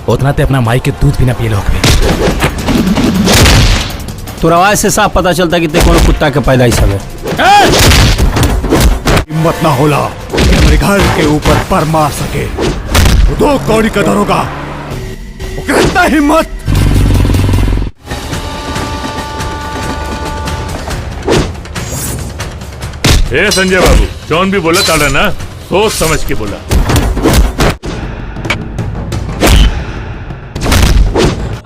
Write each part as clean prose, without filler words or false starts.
उतना ते अपना माई के दूध भी ना पिए लोग में। तो आवाज से साफ पता चलता कि ते कोनो कुत्ता के पैदाइश हवे। हिम्मत ना होला मेरे घर के ऊपर पर मार सके। वो दो कौड़ी का दरोगा, वो कितना हिम्मत। ए संजय बाबू, जौन भी बोला ताड़ा ना सोच समझ के बोला।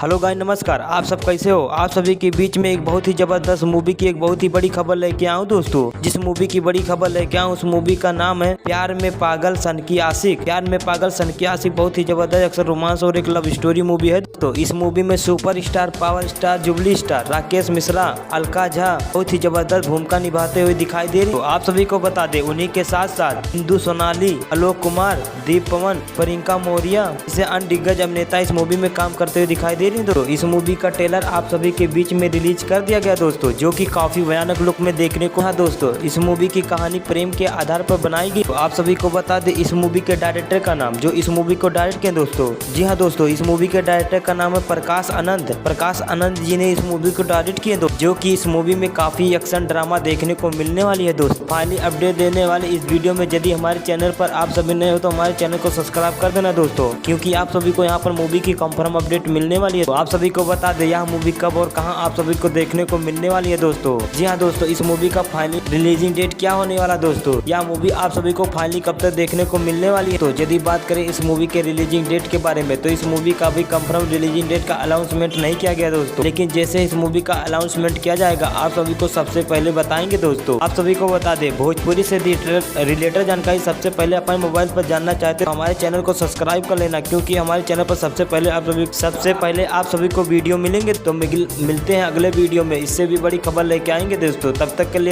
हेलो गाइस, नमस्कार। आप सब कैसे हो? आप सभी के बीच में एक बहुत ही जबरदस्त मूवी की एक बहुत ही बड़ी खबर लेके आऊँ दोस्तों। जिस मूवी की बड़ी खबर लेके आऊँ उस मूवी का नाम है प्यार में पागल सन की आशिक। प्यार में पागल सन की आशिक बहुत ही जबरदस्त अक्सर रोमांस और एक लव स्टोरी मूवी है। तो इस मूवी में super star, power star, jubilee star, Rakesh Mishra, Alka Jha बहुत ही जबरदस्त भूमिका निभाते हुए दिखाई दे रही। तो आप सभी को बता दे, उन्हीं के साथ साथ इंदु सोनाली, आलोक कुमार, दीप पवन, प्रियंका मौर्य जैसे अन्य दिग्गज अभिनेता इस मूवी में काम करते हुए दिखाई दे रही। तो इस मूवी का ट्रेलर आप सभी के बीच में रिलीज कर दिया गया दोस्तों, जो कि काफी भयानक लुक में देखने को है दोस्तों। इस मूवी की कहानी प्रेम के आधार पर बनाई गई। तो आप सभी को बता दें, इस मूवी के डायरेक्टर का नाम, जो इस मूवी को डायरेक्ट किया दोस्तों, जी हाँ दोस्तों, इस मूवी के डायरेक्टर का नाम है प्रकाश आनंद। प्रकाश आनंद जी ने इस मूवी को डायरेक्ट किया दोस्तों, जो कि इस मूवी में काफी एक्शन ड्रामा देखने को मिलने वाली है दोस्तों। फाइनली अपडेट देने वाले इस वीडियो में यदि हमारे चैनल पर आप सभी नए हो तो हमारे चैनल को सब्सक्राइब कर देना दोस्तों, क्योंकि आप सभी को यहाँ पर मूवी की कंफर्म अपडेट मिलने वाली है। तो आप सभी को बता दें यह मूवी कब और कहां आप सभी को देखने को मिलने वाली है दोस्तों। जी हाँ दोस्तों, इस मूवी का फाइनली रिलीजिंग डेट क्या होने वाला दोस्तों, यह मूवी आप सभी को फाइनली कब तक देखने को मिलने वाली है। तो यदि बात करें इस मूवी के रिलीजिंग डेट के बारे में, तो इस मूवी का भी कंफर्म रिलीजिंग डेट का अनाउंसमेंट नहीं किया गया दोस्तों, लेकिन जैसे इस मूवी का अनाउंसमेंट किया जाएगा आप सभी को सबसे पहले बताएंगे दोस्तों। आप सभी को बता दें, भोजपुरी से रिलेटेड जानकारी सबसे पहले अपने मोबाइल पर जानना चाहते हो हमारे चैनल को सब्सक्राइब कर लेना, क्योंकि हमारे चैनल पर सबसे पहले आप सभी को वीडियो मिलेंगे। तो मिलते हैं अगले वीडियो में, इससे भी बड़ी खबर लेके आएंगे दोस्तों। तब तक के लिए